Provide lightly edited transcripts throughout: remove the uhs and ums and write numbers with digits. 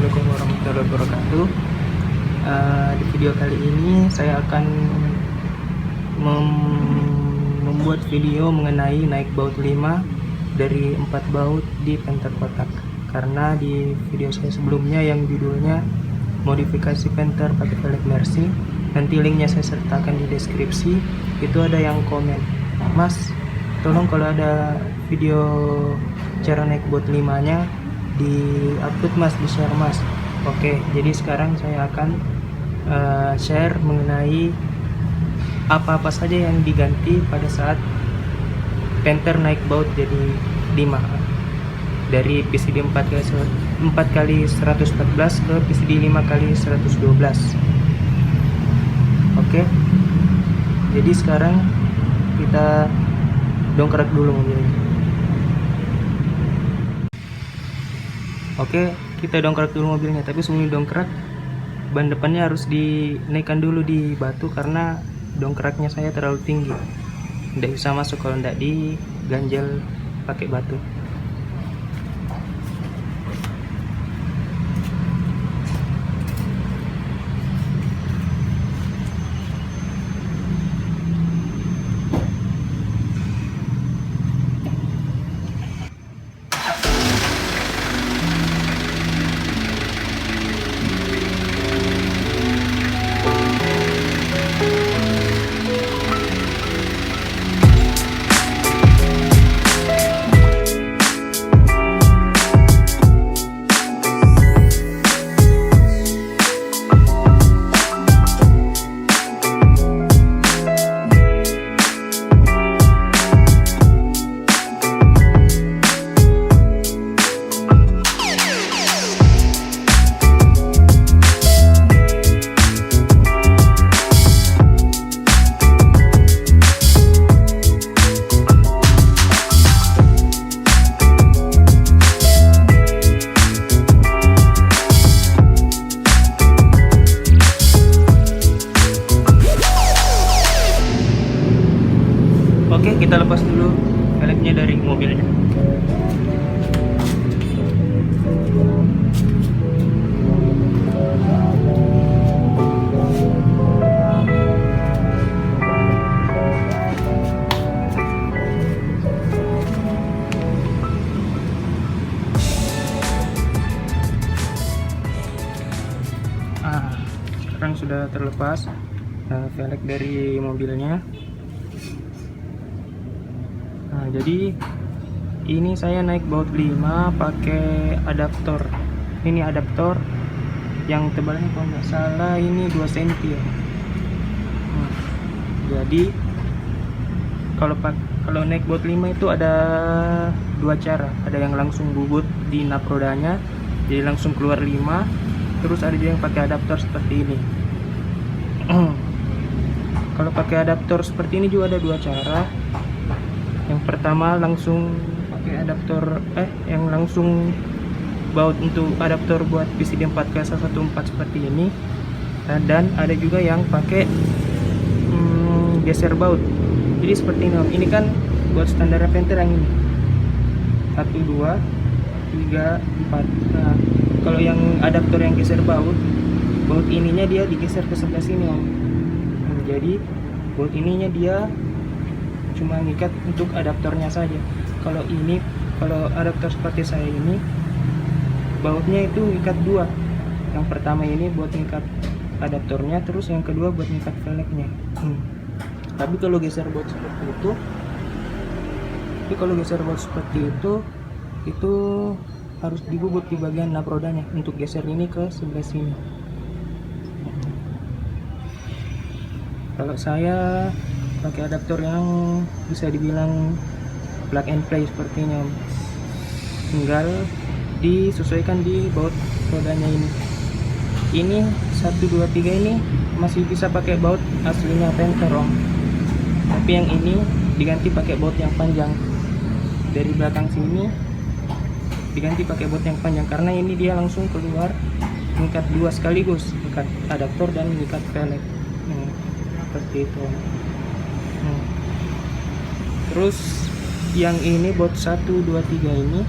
Assalamualaikum warahmatullahi wabarakatuh. Di video kali ini saya akan membuat video mengenai naik baut 5 dari 4 baut di penter kotak. Karena di video saya sebelumnya yang judulnya modifikasi penter pakai velg Mercy, nanti linknya saya sertakan di deskripsi, itu ada yang komen, "Mas, tolong kalau ada video cara naik baut 5 nya di upload Mas, di share Mas." Oke, jadi sekarang saya akan share mengenai apa-apa saja yang diganti pada saat penter naik baut jadi 5 dari PCD 4x114 ke PCD 5x112. Oke, jadi sekarang kita dongkrak dulu mobilnya. Oke, kita dongkrak dulu mobilnya, tapi sebelum dongkrak ban depannya harus dinaikkan dulu di batu karena dongkraknya saya terlalu tinggi, tidak bisa masuk kalau tidak diganjel pakai batu. Oke, kita lepas dulu velgnya dari mobilnya. Sekarang sudah terlepas velg dari mobilnya. Jadi ini saya naik baut 5 pakai adaptor. Ini adaptor yang tebalnya kalau nggak salah ini 2 cm ya. Jadi kalau naik baut 5 itu ada dua cara. Ada yang langsung bubut di nap rodanya, jadi langsung keluar 5. Terus ada juga yang pakai adaptor seperti ini. Kalau pakai adaptor seperti ini juga ada dua cara. Yang pertama langsung pakai adaptor yang langsung baut untuk adaptor buat PCD 4x114 seperti ini, dan ada juga yang pakai geser baut. Jadi seperti ini. Ini kan buat standar penter yang ini 1 2 3 4. Nah, kalau yang adaptor yang geser baut ininya dia digeser ke sebelah sini Om. Jadi baut ininya dia cuma ngikat untuk adaptornya saja. Kalau adaptor seperti saya ini bautnya itu ngikat dua. Yang pertama ini buat ngikat adaptornya, terus yang kedua buat ngikat velgnya. Tapi kalau geser baut seperti itu harus dibubut di bagian nap rodanya untuk geser ini ke sebelah sini. Kalau saya pakai adaptor yang bisa dibilang plug and play sepertinya, tinggal disesuaikan di baut rodanya ini. Ini 1 2 3 ini masih bisa pakai baut aslinya penter Om, tapi yang ini diganti pakai baut yang panjang. Dari belakang sini diganti pakai baut yang panjang karena ini dia langsung keluar mengikat dua sekaligus, mengikat adaptor dan mengikat velg. Seperti itu. Terus yang ini baut 1 2 3 ini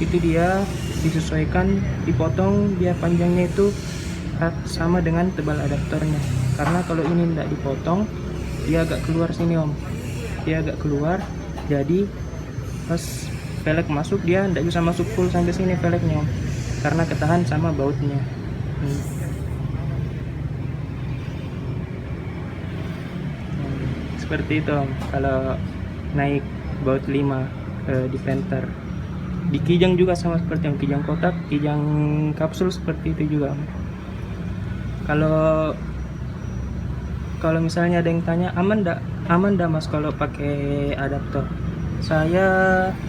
itu dia disesuaikan, dipotong biar panjangnya itu sama dengan tebal adaptornya. Karena kalau ini tidak dipotong, dia agak keluar sini om, dia agak keluar, jadi pas velg masuk dia tidak bisa masuk full sampai sini velgnya om, karena ketahan sama bautnya. Seperti itu om, kalau naik baut 5 di Panther. Di kijang juga sama seperti yang kijang kotak, kijang kapsul seperti itu juga om. Kalau misalnya ada yang tanya aman ndak mas kalau pakai adaptor, saya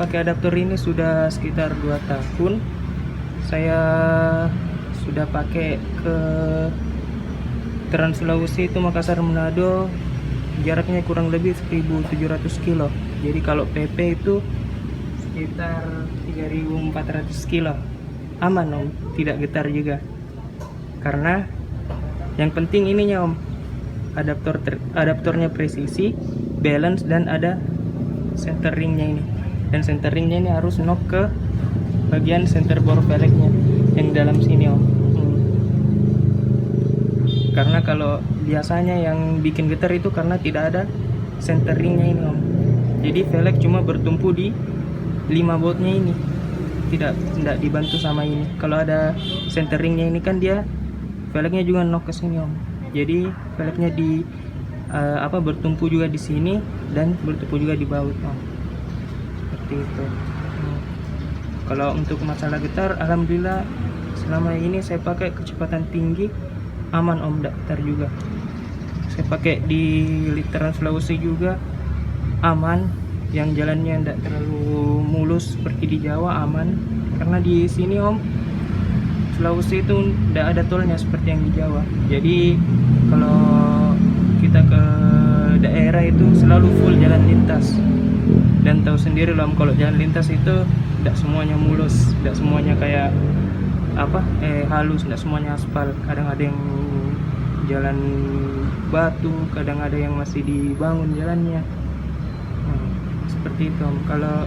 pakai adaptor ini sudah sekitar 2 tahun. Saya sudah pakai ke Trans Sulawesi itu Makassar Manado, jaraknya kurang lebih 1700 kilo. Jadi kalau PP itu sekitar 3400 kilo. Aman om, tidak getar juga. Karena yang penting ininya om, adaptornya presisi, balance, dan ada center ringnya ini. Dan center ringnya ini harus knock ke bagian center bore velgnya yang dalam sini om. Karena kalau biasanya yang bikin getar itu karena tidak ada center ringnya ini om. Jadi velg cuma bertumpu di 5 bautnya ini, tidak dibantu sama ini. Kalau ada center ringnya ini kan dia velgnya juga knock ke sini om. Jadi velgnya di bertumpu juga di sini dan bertumpu juga di baut om. Seperti itu. Kalau untuk masalah getar, alhamdulillah selama ini saya pakai kecepatan tinggi aman om, tidak getar juga. Saya pakai di Trans Sulawesi juga aman, yang jalannya tidak terlalu mulus seperti di Jawa aman. Karena di sini om, Sulawesi itu tidak ada tolnya seperti yang di Jawa. Jadi kalau kita ke daerah itu selalu full jalan lintas. Dan tahu sendiri loh om, kalau jalan lintas itu tidak semuanya mulus, tidak semuanya kayak halus, tidak semuanya aspal. Kadang ada yang jalan batu, kadang ada yang masih dibangun jalannya. Seperti itu om. Kalau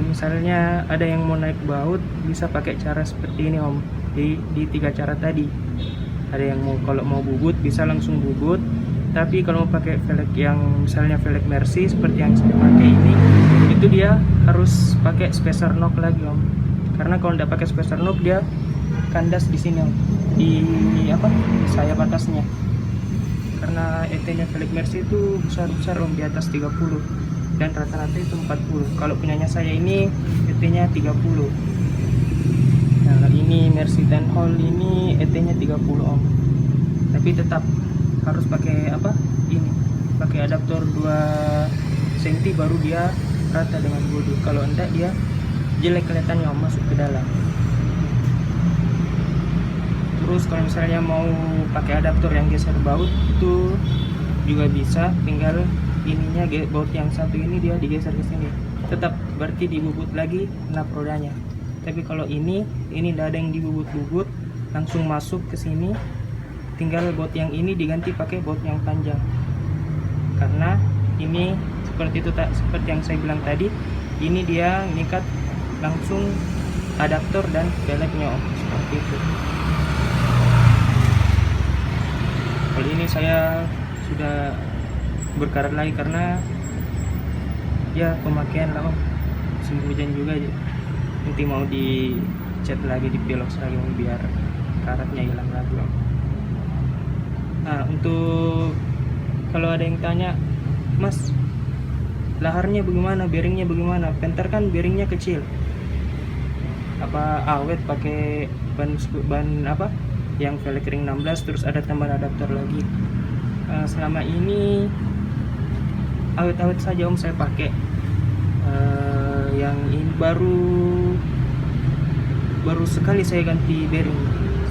misalnya ada yang mau naik baut, bisa pakai cara seperti ini om, di 3 cara tadi. Ada yang kalau mau bubut bisa langsung bubut, tapi kalau mau pakai velg yang misalnya velg Mercy seperti yang saya pakai ini, itu dia harus pakai spacer knock lagi om. Karena kalau tidak pakai spacer knock dia kandas di sini om, di sayap atasnya. Karena ET-nya velg Mercy itu besar om, di atas 30, dan rata-rata itu 40. Kalau punyanya saya ini ET-nya 30. Nah ini Mercy 10 hole ini ET-nya 30 om. Tapi tetap harus pakai pakai adaptor 2 cm baru dia rata dengan bodi. Kalau enggak dia jelek kelihatannya om, masuk ke dalam. Terus kalau misalnya mau pakai adaptor yang geser baut itu juga bisa, tinggal ininya baut yang satu ini dia digeser ke sini, tetap berarti dibubut lagi nap rodanya. Tapi kalau ini tidak ada yang dibubut-bubut, langsung masuk ke sini, tinggal baut yang ini diganti pakai baut yang panjang. Karena ini seperti yang saya bilang tadi, ini dia ngikat langsung adaptor dan velgnya om, seperti itu. Kali ini saya sudah berkarat lagi karena ya pemakaian lah om, musim hujan juga, nanti mau dicat lagi, di pilox lagi biar karatnya hilang lagi om. Nah untuk kalau ada yang tanya, mas laharnya bagaimana, bearingnya bagaimana, Panther kan bearingnya kecil, awet pakai ban yang velg ring 16, terus ada tambahan adaptor lagi. Selama ini awet-awet saja om saya pakai. Yang ini baru sekali saya ganti bearing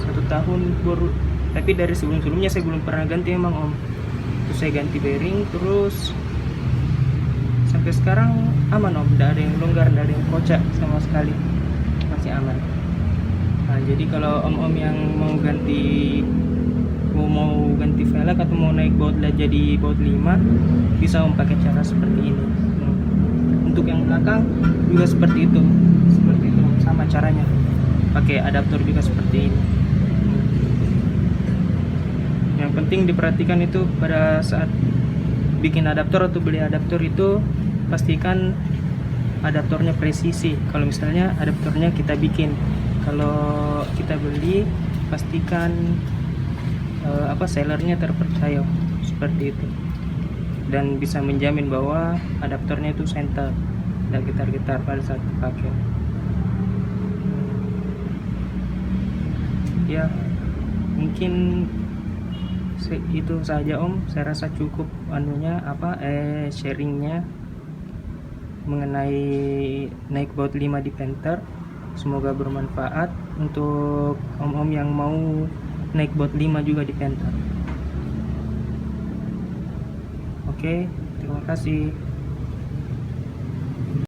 1 tahun baru, tapi dari sebelumnya saya belum pernah ganti emang om. Terus saya ganti bearing, terus sampai sekarang aman om, tidak ada yang longgar, tidak ada yang kocak sama sekali, masih aman. Nah jadi kalau om-om yang mau ganti velg atau mau naik baut jadi baut 5, bisa om pakai cara seperti ini. Untuk yang belakang juga seperti itu sama caranya, pakai adaptor juga seperti ini. Yang penting diperhatikan itu pada saat bikin adaptor atau beli adaptor itu, pastikan adaptornya presisi. Kalau misalnya adaptornya kita bikin, kalau kita beli, pastikan sellernya terpercaya seperti itu, dan bisa menjamin bahwa adaptornya itu center, tidak getar-getar pada saat dipakai. Ya, mungkin itu saja Om, saya rasa cukup sharingnya mengenai naik baut 5 di Panther. Semoga bermanfaat untuk om-om yang mau naik baut 5 juga di Panther. Oke, terima kasih.